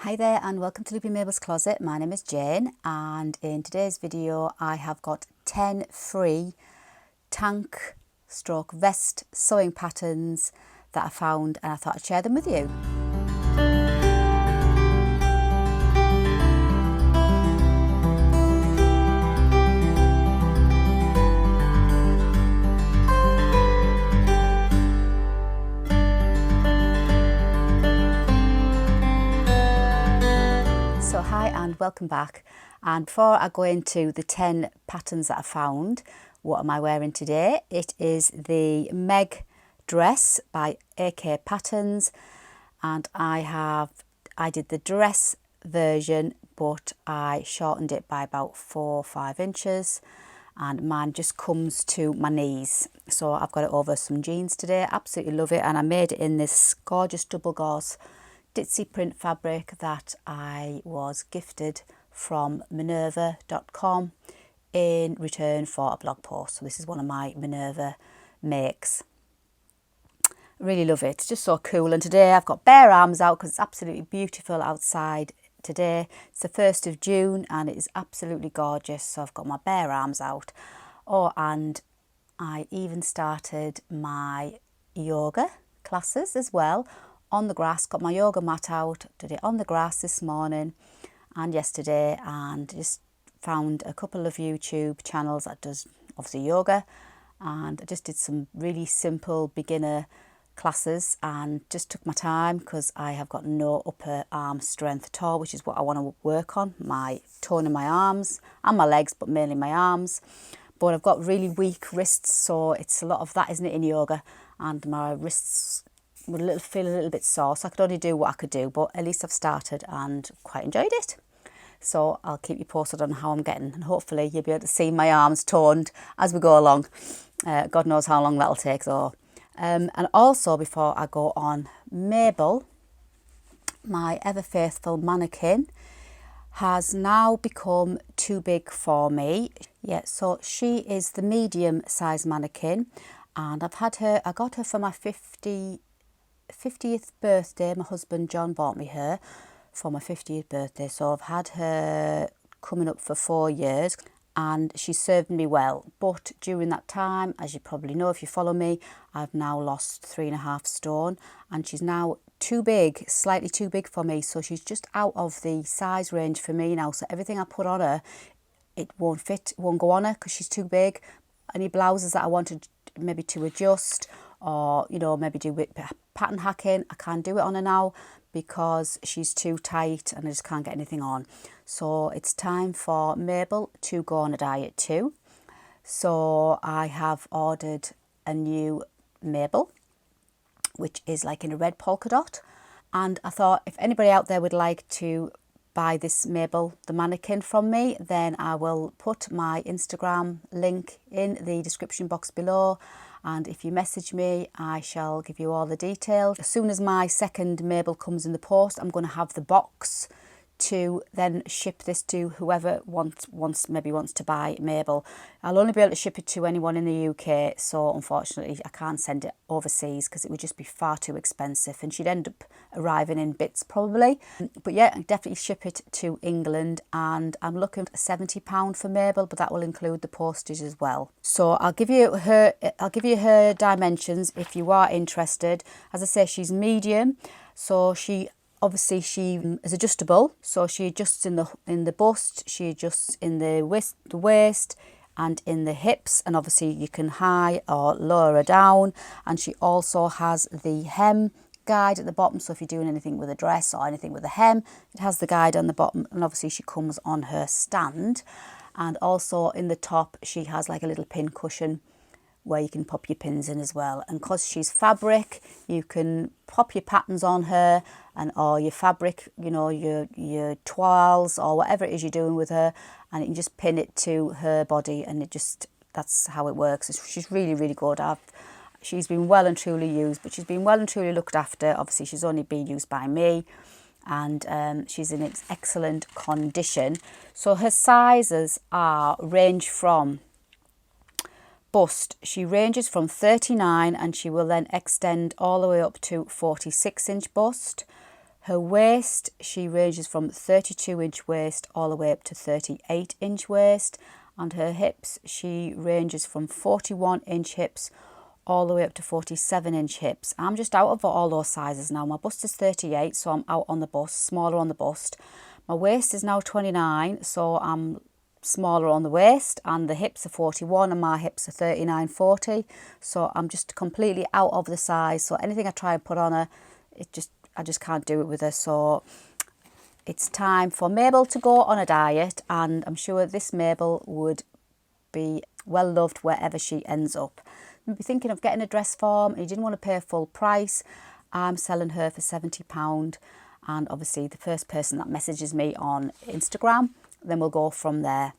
Hi there and welcome to Looping Mabel's Closet. My name is Jane and in today's video I have got 10 free tank stroke vest sewing patterns that I found and I thought I'd share them with you. So hi and welcome back, and before I go into the 10 patterns that I found, what am I wearing today? It is the Meg Dress by AK Patterns, and I did the dress version but I shortened it by about 4 or 5 inches, and mine just comes to my knees. So I've got it over some jeans today. Absolutely love it, and I made it in this gorgeous double gauze ditzy print fabric that I was gifted from minerva.com in return for a blog post. So this is one of my Minerva makes. Really love it. It's just so cool. And today I've got bare arms out because it's absolutely beautiful outside today. It's the 1st of June and it is absolutely gorgeous. So I've got my bare arms out. Oh, and I even started my yoga classes as well on the grass. Got my yoga mat out, did it on the grass this morning and yesterday, and just found a couple of YouTube channels that does obviously yoga, and I just did some really simple beginner classes and just took my time because I have got no upper arm strength at all, which is what I want to work on, my tone in my arms and my legs, but mainly my arms. But I've got really weak wrists, so it's a lot of that, isn't it, in yoga, and my wrists would feel a little bit sore, so I could only do what I could do, but at least I've started and quite enjoyed it. So I'll keep you posted on how I'm getting, and hopefully you'll be able to see my arms toned as we go along. God knows how long that'll take though. And also, before I go on, Mabel, my ever faithful mannequin, has now become too big for me. Yeah, so she is the medium size mannequin, and I got her for my 50th birthday. My husband John bought me her for my 50th birthday, so I've had her coming up for 4 years and she served me well. But during that time, as you probably know if you follow me, I've now lost 3.5 stone and she's now too big, slightly too big for me, so she's just out of the size range for me now. So everything I put on her, it won't fit, won't go on her because she's too big. Any blouses that I wanted maybe to adjust, or maybe do with pattern hacking, I can't do it on her now because she's too tight and I just can't get anything on. So it's time for Mabel to go on a diet too. So I have ordered a new Mabel, which is like in a red polka dot, and I thought if anybody out there would like to buy this Mabel the mannequin from me, then I will put my Instagram link in the description box below, and if you message me I shall give you all the details. As soon as my second Mabel comes in the post, I'm going to have the box to then ship this to whoever wants to buy Mabel. I'll only be able to ship it to anyone in the UK, so unfortunately I can't send it overseas because it would just be far too expensive and she'd end up arriving in bits probably. But yeah, I'll definitely ship it to England, and I'm looking at £70 for Mabel, but that will include the postage as well. So I'll give you her dimensions if you are interested. As I say, she's medium, so she is adjustable, so she adjusts in the bust, she adjusts in the waist and in the hips, and obviously you can high or lower her down. And she also has the hem guide at the bottom, so if you're doing anything with a dress or anything with a hem, it has the guide on the bottom, and obviously she comes on her stand. And also in the top she has like a little pin cushion where you can pop your pins in as well. And because she's fabric, you can pop your patterns on her, and or your fabric, your toiles or whatever it is you're doing with her, and you can just pin it to her body, and that's how it works. She's really, really good. She's been well and truly used, but she's been well and truly looked after. Obviously she's only been used by me, and she's in excellent condition. So her sizes range from bust, she ranges from 39 and she will then extend all the way up to 46-inch bust. Her waist, she ranges from 32-inch waist all the way up to 38-inch waist. And her hips, she ranges from 41-inch hips all the way up to 47-inch hips. I'm just out of all those sizes now. My bust is 38, so I'm out on the bust, smaller on the bust. My waist is now 29, so I'm smaller on the waist, and the hips are 41 and my hips are 39, 40. So I'm just completely out of the size. So anything I try and put on her, I just can't do it with her. So it's time for Mabel to go on a diet, and I'm sure this Mabel would be well loved wherever she ends up. You'd be thinking of getting a dress form and you didn't want to pay full price. I'm selling her for £70, and obviously the first person that messages me on Instagram, then we'll go from there.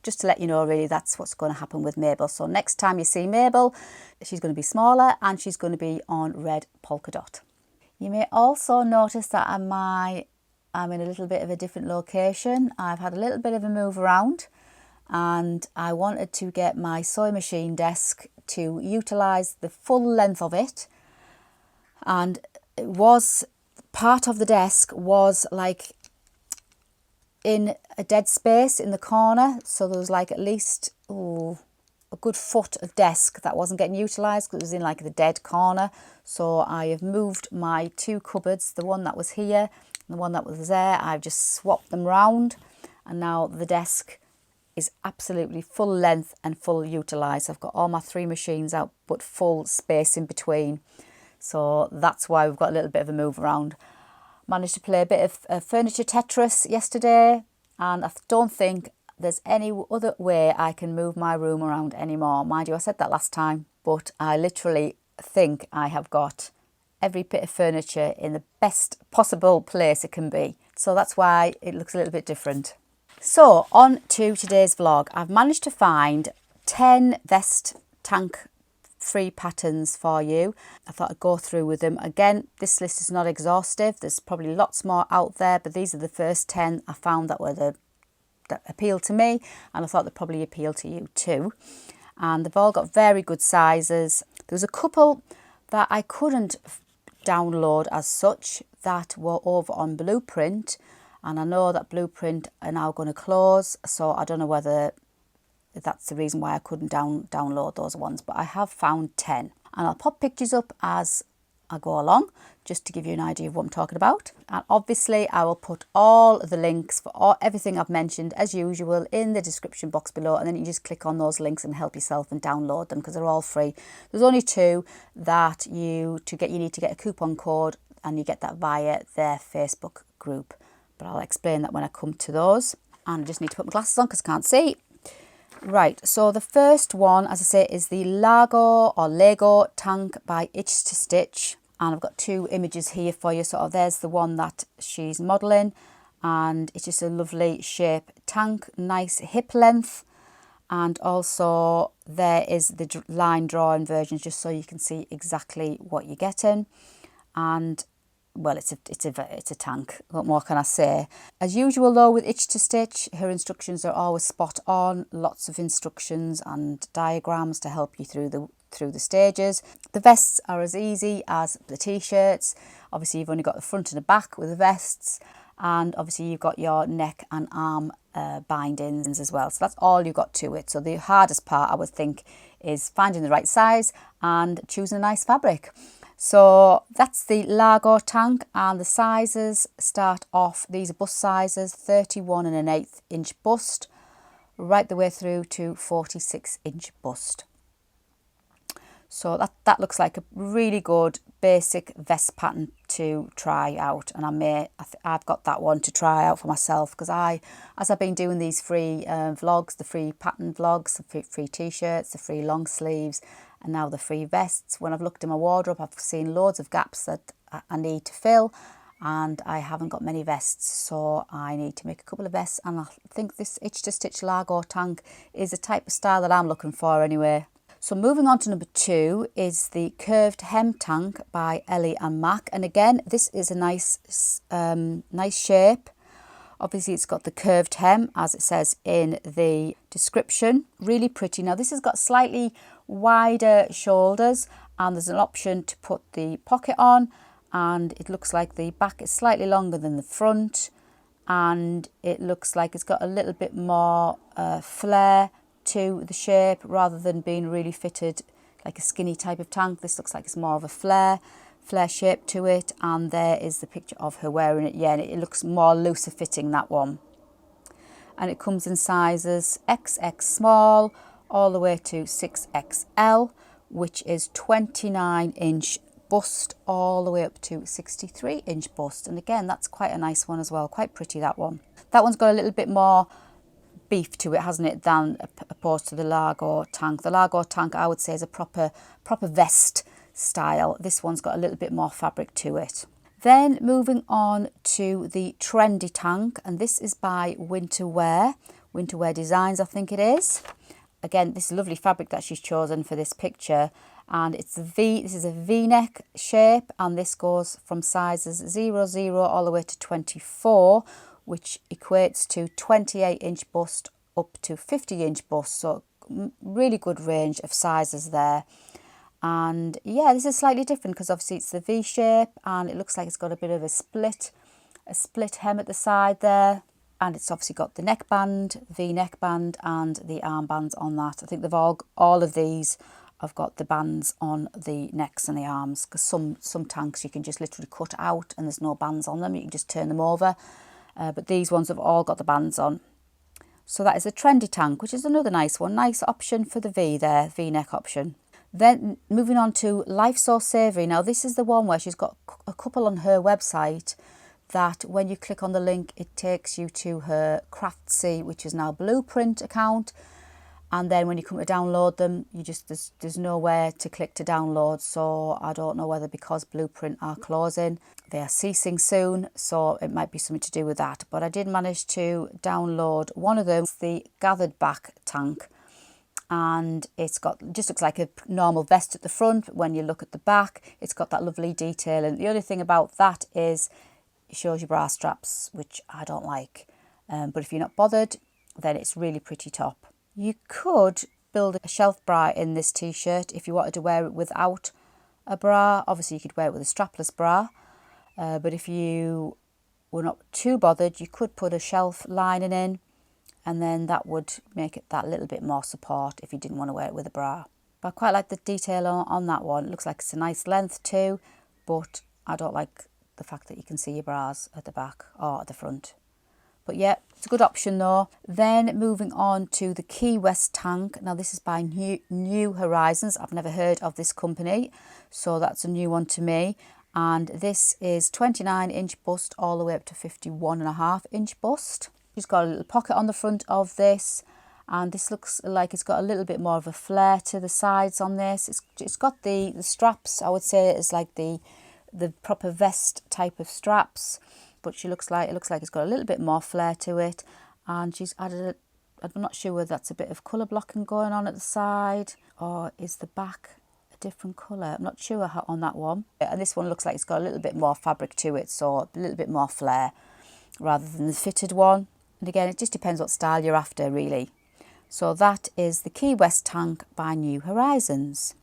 Just to let you know, really, that's what's going to happen with Mabel. So next time you see Mabel, she's going to be smaller and she's going to be on red polka dot. You may also notice that I'm in a little bit of a different location. I've had a little bit of a move around, and I wanted to get my sewing machine desk to utilise the full length of it. And it was, part of the desk was like in a dead space in the corner. So there was like at least a good foot of desk that wasn't getting utilised because it was in like the dead corner. So I have moved my two cupboards, the one that was here and the one that was there. I've just swapped them round, and now the desk is absolutely full length and full utilised. I've got all my three machines out, but full space in between. So that's why we've got a little bit of a move around. Managed to play a bit of furniture Tetris yesterday, and I don't think there's any other way I can move my room around anymore. Mind you, I said that last time, but I literally think I have got every bit of furniture in the best possible place it can be. So that's why it looks a little bit different. So on to today's vlog. I've managed to find 10 vest tank free patterns for you. I thought I'd go through with them. Again, this list is not exhaustive. There's probably lots more out there, but these are the first 10 I found that appealed to me, and I thought they'd probably appeal to you too. And they've all got very good sizes. There was a couple that I couldn't download as such that were over on Blueprint, and I know that Blueprint are now going to close, so I don't know whether that's the reason why I couldn't download those ones, but I have found 10, and I'll pop pictures up as I go along just to give you an idea of what I'm talking about. And obviously I will put all the links for everything I've mentioned as usual in the description box below, and then you just click on those links and help yourself and download them because they're all free. There's only two that you need to get a coupon code, and you get that via their Facebook group, but I'll explain that when I come to those. And I just need to put my glasses on because I can't see. Right, so the first one, as I say, is the Lego Tank by Itch to Stitch, and I've got two images here for you. So there's the one that she's modelling, and it's just a lovely shape tank, nice hip length, and also there is the line drawing version just so you can see exactly what you're getting. And well, it's a tank. What more can I say? As usual though with Itch to Stitch, her instructions are always spot on. Lots of instructions and diagrams to help you through the stages. The vests are as easy as the t-shirts. Obviously you've only got the front and the back with the vests, and obviously you've got your neck and arm bindings as well. So that's all you've got to it. So the hardest part, I would think, is finding the right size and choosing a nice fabric. So that's the Lego tank, and the sizes start off, these are bust sizes, 31 1/8 inch bust, right the way through to 46-inch bust. So that looks like a really good basic vest pattern to try out, and I've got that one to try out for myself because as I've been doing these free vlogs, the free pattern vlogs, the free t-shirts, the free long sleeves, and now the free vests, when I've looked in my wardrobe, I've seen loads of gaps that I need to fill, and I haven't got many vests, so I need to make a couple of vests, and I think this Itch to Stitch Lego tank is the type of style that I'm looking for anyway. So moving on to number 2 is the Curved Hem Tank by Ellie and Mac, and again this is a nice shape. Obviously it's got the curved hem as it says in the description. Really pretty. Now this has got slightly wider shoulders, and there's an option to put the pocket on, and it looks like the back is slightly longer than the front, and it looks like it's got a little bit more flare to the shape rather than being really fitted like a skinny type of tank. This looks like it's more of a flare shape to it, and there is the picture of her wearing it. Yeah, and it looks more looser fitting, that one. And it comes in sizes XX small all the way to 6XL, which is 29-inch bust all the way up to 63-inch bust. And again, that's quite a nice one as well, quite pretty, that one. That one's got a little bit more beef to it, hasn't it, than opposed to the Largo Tank. The Largo Tank, I would say, is a proper vest style. This one's got a little bit more fabric to it. Then moving on to the Trendy Tank, and this is by Winter Wear Designs, I think it is. Again, this is lovely fabric that she's chosen for this picture, and it's this is a V-neck shape, and this goes from sizes 00 all the way to 24, which equates to 28-inch bust up to 50-inch bust, so really good range of sizes there. And yeah, this is slightly different because obviously it's the V shape, and it looks like it's got a bit of a split hem at the side there, and it's obviously got the neckband, V neckband, and the armbands on that. I think they've all of these have got the bands on the necks and the arms, because some tanks you can just literally cut out and there's no bands on them, you can just turn them over, but these ones have all got the bands on. So that is a Trendy Tank, which is another nice one, nice option for the V there, V-neck option. Then moving on to Life So Savoury. Now this is the one where she's got a couple on her website that when you click on the link, it takes you to her Craftsy, which is now Blueprint account. And then when you come to download them, you just there's nowhere to click to download. So I don't know whether because Blueprint are closing, they are ceasing soon. So it might be something to do with that. But I did manage to download one of them, the Gathered Back Tank. And it's got, just looks like a normal vest at the front, but when you look at the back, it's got that lovely detail. And the only thing about that is it shows you bra straps, which I don't like. But if you're not bothered, then it's really pretty top. You could build a shelf bra in this t-shirt if you wanted to wear it without a bra. Obviously, you could wear it with a strapless bra. But if you were not too bothered, you could put a shelf lining in, and then that would make it that little bit more support if you didn't want to wear it with a bra. But I quite like the detail on that one. It looks like it's a nice length too, but I don't like the fact that you can see your bras at the back or at the front. But yeah, it's a good option though. Then moving on to the Keywest Tank. Now this is by New Horizons. I've never heard of this company, so that's a new one to me. And this is 29-inch bust all the way up to 51.5-inch bust. She's got a little pocket on the front of this, and this looks like it's got a little bit more of a flare to the sides on this. It's got the straps, I would say it's like the proper vest type of straps, but it looks like it's got a little bit more flare to it, and she's added I'm not sure whether that's a bit of colour blocking going on at the side, or is the back a different colour? I'm not sure on that one. And this one looks like it's got a little bit more fabric to it, so a little bit more flare rather than the fitted one. And again, it just depends what style you're after, really. So that is the Keywest Tank by New Horizons.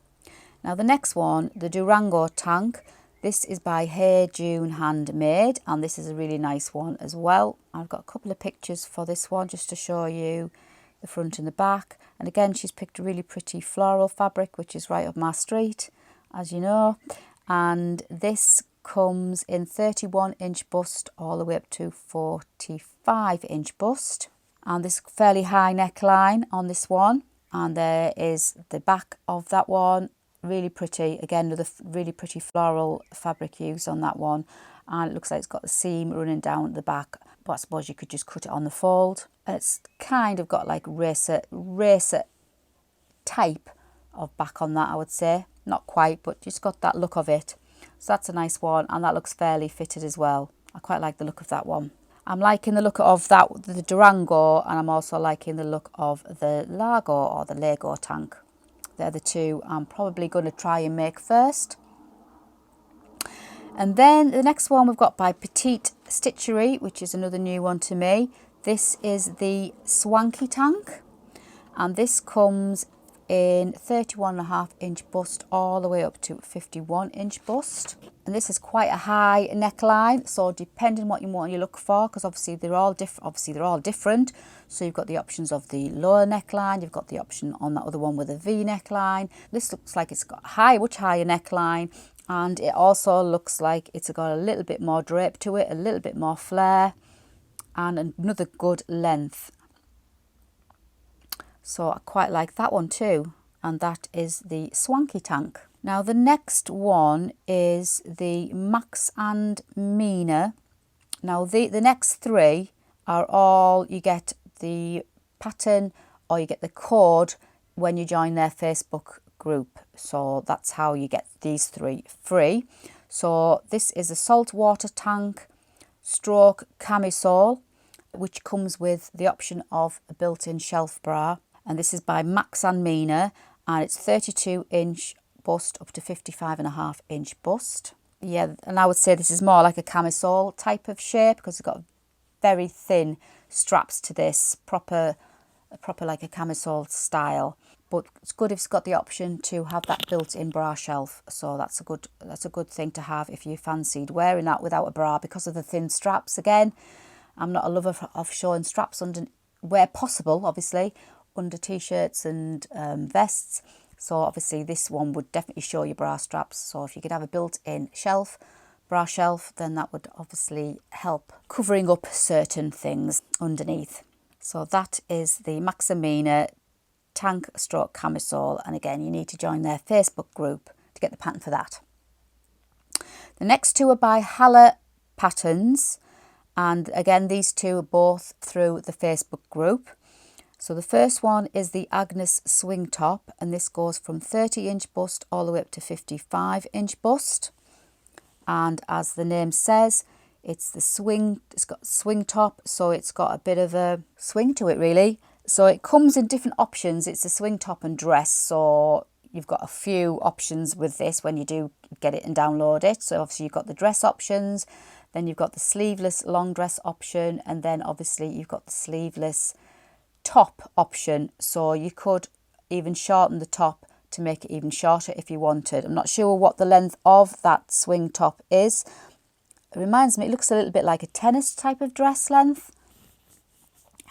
Now the next one, the Durango Tank. This is by Hey June Handmade, and this is a really nice one as well. I've got a couple of pictures for this one just to show you the front and the back. And again, she's picked a really pretty floral fabric, which is right up my street, as you know. And this comes in 31-inch bust all the way up to 45-inch bust, and this fairly high neckline on this one. And there is the back of that one, really pretty, again with a really pretty floral fabric used on that one, and it looks like it's got the seam running down the back, but I suppose you could just cut it on the fold. And it's kind of got like racer type of back on that, I would say, not quite, but just got that look of it. So that's a nice one, and that looks fairly fitted as well. I quite like the look of that one. I'm liking the look of that, the Durango, and I'm also liking the look of the Largo or the Lego Tank. They're the two I'm probably going to try and make first. And then the next one we've got by Petite Stitchery, which is another new one to me. This is the Swanky Tank, and this comes in 31.5-inch bust all the way up to 51-inch bust. And this is quite a high neckline, so depending what you look for, because obviously they're all different. So you've got the options of the lower neckline, you've got the option on that other one with a V neckline. This looks like it's got a much higher neckline, and it also looks like it's got a little bit more drape to it, a little bit more flare, and another good length. So I quite like that one too, and that is the Swanky Tank. Now the next one is the Max and Mina. Now the next three are all, you get the pattern or you get the code when you join their Facebook group. So that's how you get these three free. So this is a saltwater tank stroke camisole, which comes with the option of a built-in shelf bra. And this is by Max and Mina, and it's 32-inch bust up to 55.5-inch bust. Yeah, and I would say this is more like a camisole type of shape because it's got very thin straps to this, proper like a camisole style. But it's good if it's got the option to have that built-in bra shelf. So that's a good thing to have if you fancied wearing that without a bra because of the thin straps. Again, I'm not a lover of showing straps under, where possible, obviously, under t-shirts and vests. So obviously this one would definitely show your bra straps. So if you could have a built-in shelf, bra shelf, then that would obviously help covering up certain things underneath. So that is the Max and Mina tank stroke camisole, and again you need to join their Facebook group to get the pattern for that. The next two are by Hala Patterns, and again these two are both through the Facebook group. So the first one is the Agnes Swing top, and this goes from 30-inch bust all the way up to 55-inch bust. And as the name says, it's got swing top, so it's got a bit of a swing to it really. So it comes in different options. It's a swing top and dress, so you've got a few options with this when you do get it and download it. So obviously you've got the dress options, then you've got the sleeveless long dress option, and then obviously you've got the sleeveless top option. So you could even shorten the top to make it even shorter if you wanted. I'm not sure what the length of that swing top is. It reminds me, it looks a little bit like a tennis type of dress length.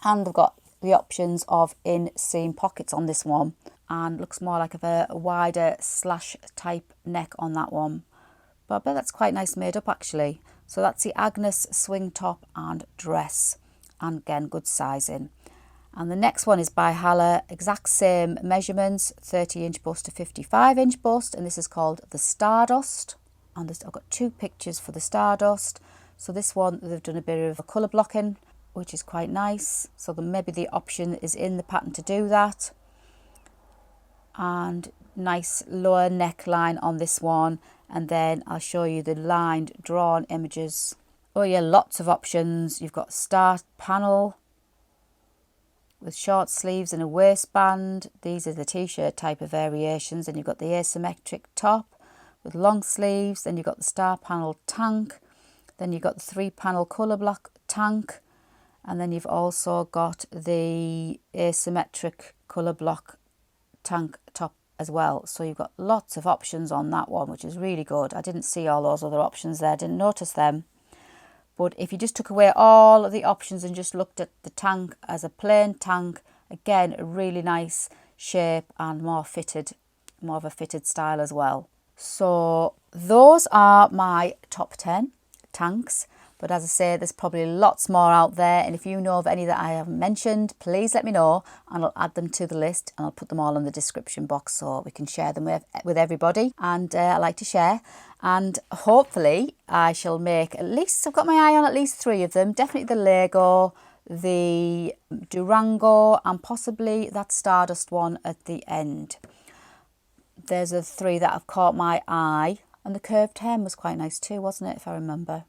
And I've got the options of inseam pockets on this one, and looks more like a wider slash type neck on that one. But I bet that's quite nice made up actually. So that's the Agnes Swing top and dress, and again good sizing. And the next one is by Hala, exact same measurements, 30-inch bust to 55-inch bust, and this is called the Stardust. And I've got two pictures for the Stardust. So this one, they've done a bit of a colour blocking, which is quite nice. So maybe the option is in the pattern to do that. And nice lower neckline on this one. And then I'll show you the lined drawn images. Oh yeah, lots of options. You've got star panel with short sleeves and a waistband. These are the t-shirt type of variations. And you've got the asymmetric top with long sleeves. Then you've got the star panel tank. Then you've got the 3-panel colour block tank. And then you've also got the asymmetric colour block tank top as well. So you've got lots of options on that one, which is really good. I didn't see all those other options there, didn't notice them. But if you just took away all of the options and just looked at the tank as a plain tank, again, a really nice shape and more of a fitted style as well. So those are my top 10 tanks. But as I say, there's probably lots more out there. And if you know of any that I haven't mentioned, please let me know and I'll add them to the list and I'll put them all in the description box so we can share them with everybody. And I like to share. And hopefully I shall make at least, I've got my eye on at least 3 of them. Definitely the Lego, the Durango, and possibly that Stardust one at the end. There's the 3 that have caught my eye. And the curved hem was quite nice too, wasn't it, if I remember?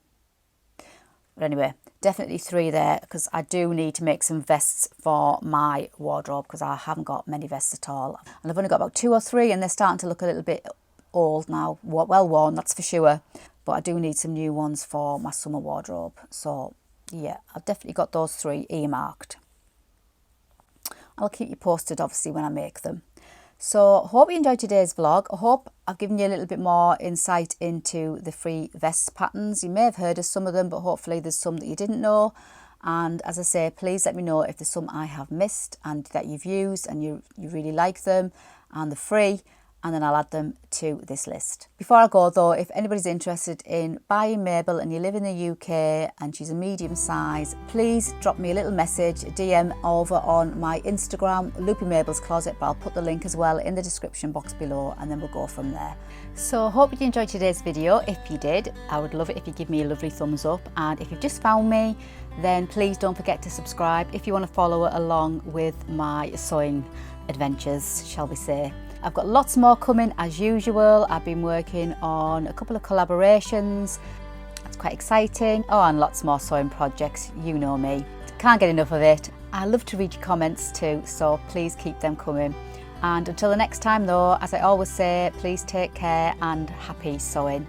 But anyway, definitely 3 there, because I do need to make some vests for my wardrobe because I haven't got many vests at all. And I've only got about 2 or 3 and they're starting to look a little bit old now, well worn, that's for sure. But I do need some new ones for my summer wardrobe. So yeah, I've definitely got those 3 earmarked. I'll keep you posted obviously when I make them. So hope you enjoyed today's vlog. I hope I've given you a little bit more insight into the free vest patterns. You may have heard of some of them, but hopefully there's some that you didn't know. And as I say, please let me know if there's some I have missed and that you've used and you really like them and they're free, and then I'll add them to this list. Before I go though, if anybody's interested in buying Mabel and you live in the UK and she's a medium size, please drop me a little message, a DM over on my Instagram, Loopy Mabel's Closet, but I'll put the link as well in the description box below, and then we'll go from there. So hope you enjoyed today's video. If you did, I would love it if you give me a lovely thumbs up, and if you've just found me, then please don't forget to subscribe if you want to follow along with my sewing adventures, shall we say. I've got lots more coming as usual. I've been working on a couple of collaborations. It's quite exciting. Oh, and lots more sewing projects. You know me. Can't get enough of it. I love to read your comments too, so please keep them coming. And until the next time though, as I always say, please take care and happy sewing.